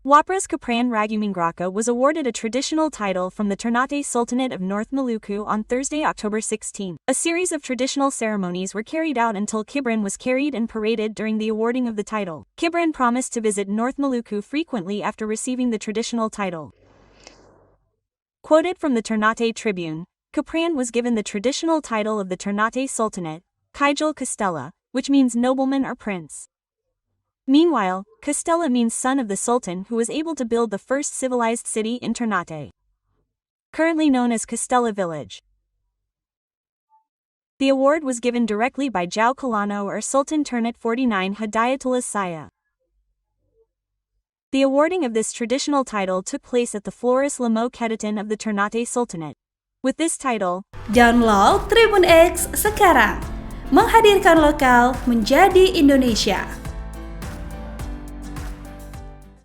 Wapres Beri was awarded a traditional title from the Ternate Sultanate of North Maluku on Thursday, October 16. A series of traditional ceremonies were carried out until Gibran was carried and paraded during the awarding of the title. Gibran promised to visit North Maluku frequently after receiving the traditional title. Quoted from the Ternate Tribun, Gibran was given the traditional title of the Ternate Sultanate, Kajal Castella, which means nobleman or prince. Meanwhile, Castella means son of the Sultan who was able to build the first civilized city in Ternate, currently known as Castella Village. The award was given directly by Jau Kalano or Sultan Ternate 49 Hidayatullah Saya. The awarding of this traditional title took place at the Flores Lamo Kedutan of the Ternate Sultanate. With this title, download Tribun X sekarang, menghadirkan lokal menjadi Indonesia.